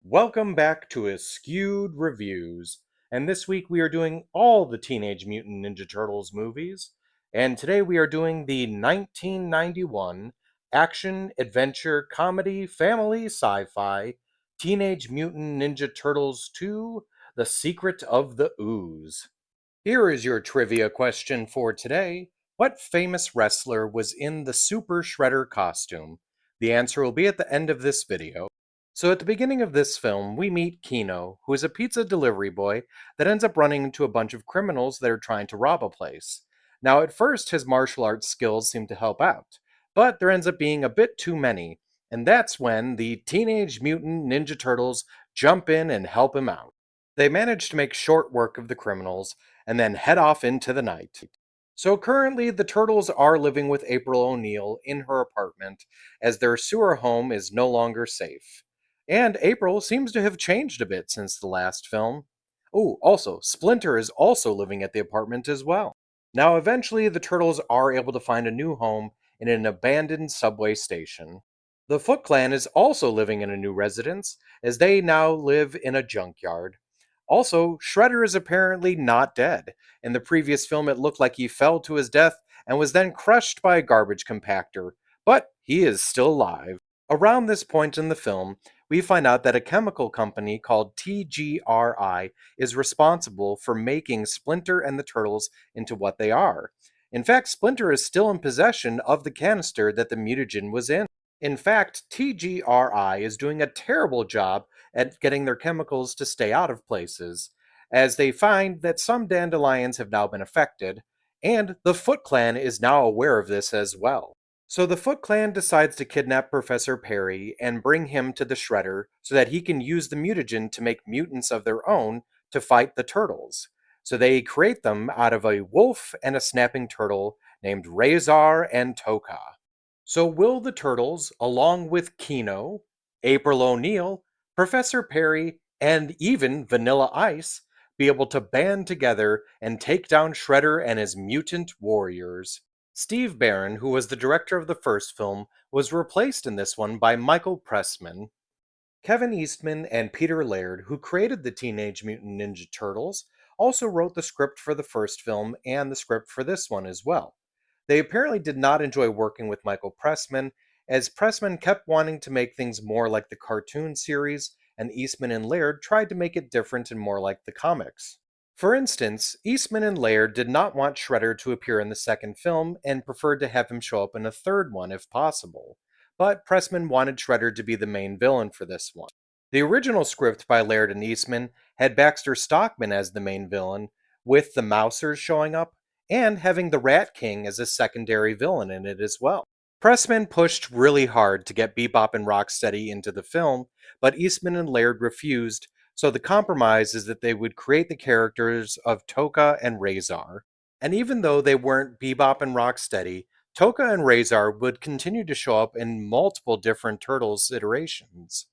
Welcome back to Askewed Reviews. And this week we are doing all the Teenage Mutant Ninja Turtles movies. And today we are doing the 1991 action, adventure, comedy, family, sci-fi Teenage Mutant Ninja Turtles 2: The Secret of the Ooze. Here is your trivia question for today. What famous wrestler was in the Super Shredder costume? The answer will be at the end of this video. So at the beginning of this film, we meet Kino, who is a pizza delivery boy that ends up running into a bunch of criminals that are trying to rob a place. Now at first his martial arts skills seem to help out, but there ends up being a bit too many, and that's when the Teenage Mutant Ninja Turtles jump in and help him out. They manage to make short work of the criminals and then head off into the night. So currently, the Turtles are living with April O'Neil in her apartment as their sewer home is no longer safe. And April seems to have changed a bit since the last film. Oh, also, Splinter is also living at the apartment as well. Now, eventually, the Turtles are able to find a new home in an abandoned subway station. The Foot Clan is also living in a new residence, as they now live in a junkyard. Also, Shredder is apparently not dead. In the previous film, it looked like he fell to his death and was then crushed by a garbage compactor, but he is still alive. Around this point in the film, we find out that a chemical company called TGRI is responsible for making Splinter and the Turtles into what they are. In fact, Splinter is still in possession of the canister that the mutagen was in. In fact, TGRI is doing a terrible job at getting their chemicals to stay out of places, as they find that some dandelions have now been affected, and the Foot Clan is now aware of this as well. So the Foot Clan decides to kidnap Professor Perry and bring him to the Shredder so that he can use the mutagen to make mutants of their own to fight the turtles. So they create them out of a wolf and a snapping turtle named Razor and Toka. So will the Turtles, along with Kino, April O'Neil, Professor Perry, and even Vanilla Ice, be able to band together and take down Shredder and his mutant warriors? Steve Barron, who was the director of the first film, was replaced in this one by Michael Pressman. Kevin Eastman and Peter Laird, who created the Teenage Mutant Ninja Turtles, also wrote the script for the first film and the script for this one as well. They apparently did not enjoy working with Michael Pressman, as Pressman kept wanting to make things more like the cartoon series, and Eastman and Laird tried to make it different and more like the comics. For instance, Eastman and Laird did not want Shredder to appear in the second film and preferred to have him show up in a third one if possible, but Pressman wanted Shredder to be the main villain for this one. The original script by Laird and Eastman had Baxter Stockman as the main villain, with the Mousers showing up, and having the Rat King as a secondary villain in it as well. Pressman pushed really hard to get Bebop and Rocksteady into the film, but Eastman and Laird refused, so the compromise is that they would create the characters of Toka and Razor. And even though they weren't Bebop and Rocksteady, Toka and Razor would continue to show up in multiple different Turtles iterations.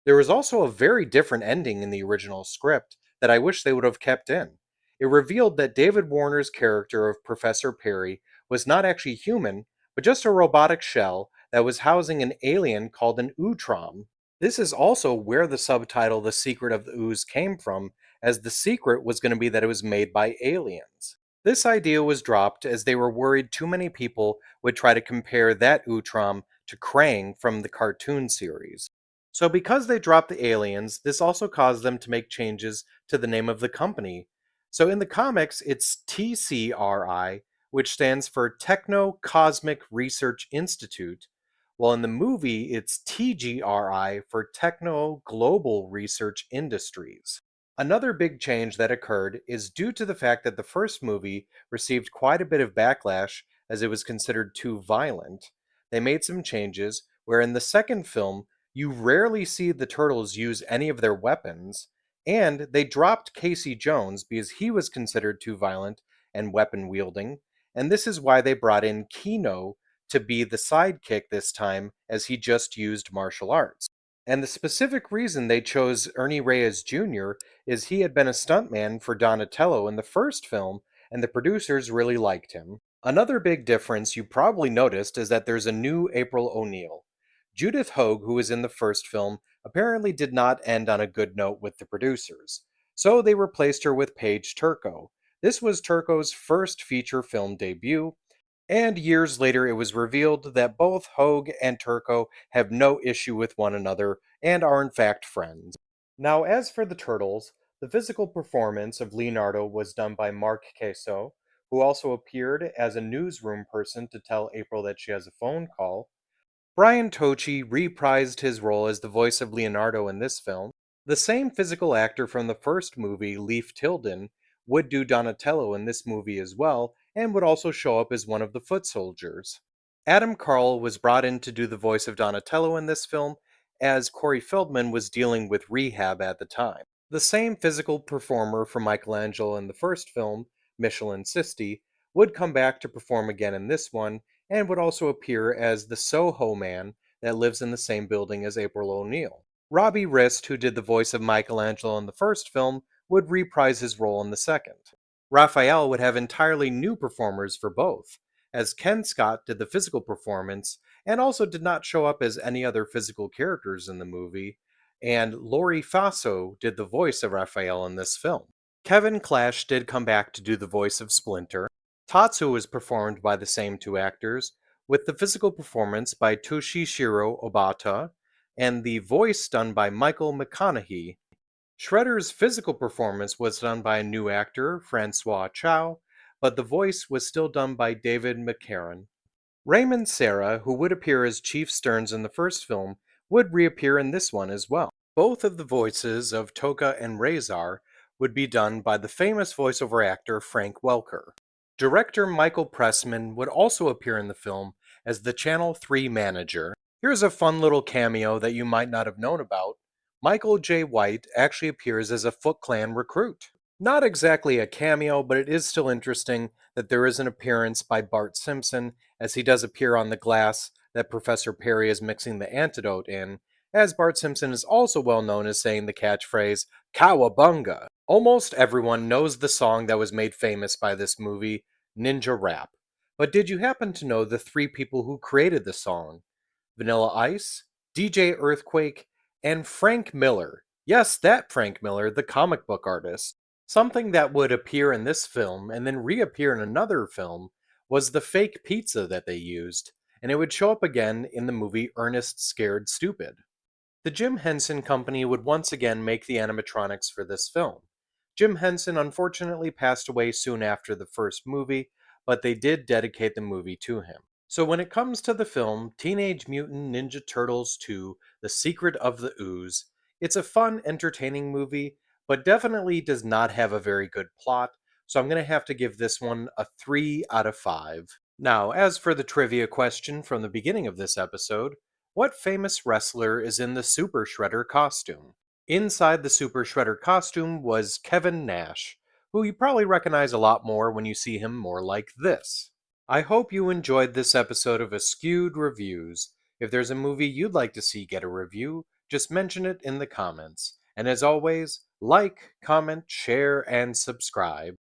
There was also a very different ending in the original script that I wish they would have kept in. It revealed that David Warner's character of Professor Perry was not actually human, but just a robotic shell that was housing an alien called an Utrom. This is also where the subtitle The Secret of the Ooze came from, as the secret was going to be that it was made by aliens. This idea was dropped as they were worried too many people would try to compare that Utrom to Krang from the cartoon series. So because they dropped the aliens, this also caused them to make changes to the name of the company. So in the comics, it's TCRI, which stands for Techno Cosmic Research Institute, while in the movie, it's TGRI for Techno Global Research Industries. Another big change that occurred is due to the fact that the first movie received quite a bit of backlash as it was considered too violent. They made some changes where in the second film, you rarely see the turtles use any of their weapons, and they dropped Casey Jones because he was considered too violent and weapon wielding, and this is why they brought in Kino to be the sidekick this time, as he just used martial arts. And the specific reason they chose Ernie Reyes Jr. is he had been a stuntman for Donatello in the first film, and the producers really liked him. Another big difference you probably noticed is that there's a new April O'Neil. Judith Hoag, who was in the first film, apparently did not end on a good note with the producers, so they replaced her with Paige Turco. This was Turco's first feature film debut, and years later it was revealed that both Hogue and Turco have no issue with one another and are in fact friends. Now, as for the turtles, the physical performance of Leonardo was done by Mark Queso, who also appeared as a newsroom person to tell April that she has a phone call. Brian Tochi reprised his role as the voice of Leonardo in this film. The same physical actor from the first movie, Leif Tilden, would do Donatello in this movie as well, and would also show up as one of the foot soldiers. Adam Carl was brought in to do the voice of Donatello in this film, as Corey Feldman was dealing with rehab at the time. The same physical performer from Michelangelo in the first film, Michelin Sisti, would come back to perform again in this one, and would also appear as the Soho man that lives in the same building as April O'Neil. Robbie Rist, who did the voice of Michelangelo in the first film, would reprise his role in the second. Raphael would have entirely new performers for both, as Ken Scott did the physical performance and also did not show up as any other physical characters in the movie, and Laurie Faso did the voice of Raphael in this film. Kevin Clash did come back to do the voice of Splinter. Tatsu was performed by the same two actors, with the physical performance by Toshishiro Obata and the voice done by Michael McConaughey. Shredder's physical performance was done by a new actor, Francois Chow, but the voice was still done by David McCarran. Raymond Serra, who would appear as Chief Stearns in the first film, would reappear in this one as well. Both of the voices of Toka and Razar would be done by the famous voiceover actor Frank Welker. Director Michael Pressman would also appear in the film as the Channel 3 manager. Here's a fun little cameo that you might not have known about. Michael J. White actually appears as a Foot Clan recruit. Not exactly a cameo, but it is still interesting that there is an appearance by Bart Simpson, as he does appear on the glass that Professor Perry is mixing the antidote in, as Bart Simpson is also well known as saying the catchphrase, Cowabunga. Almost everyone knows the song that was made famous by this movie, Ninja Rap. But did you happen to know the three people who created the song? Vanilla Ice, DJ Earthquake, and Frank Miller. Yes, that Frank Miller, the comic book artist. Something that would appear in this film and then reappear in another film was the fake pizza that they used, and it would show up again in the movie Ernest Scared Stupid. The Jim Henson Company would once again make the animatronics for this film. Jim Henson unfortunately passed away soon after the first movie, but they did dedicate the movie to him. So when it comes to the film Teenage Mutant Ninja Turtles 2: The Secret of the Ooze, it's a fun, entertaining movie, but definitely does not have a very good plot, so I'm going to have to give this one a 3 out of 5. Now, as for the trivia question from the beginning of this episode, what famous wrestler is in the Super Shredder costume? Inside the Super Shredder costume was Kevin Nash, who you probably recognize a lot more when you see him more like this. I hope you enjoyed this episode of Askewed Reviews. If there's a movie you'd like to see get a review, just mention it in the comments. And as always, like, comment, share, and subscribe.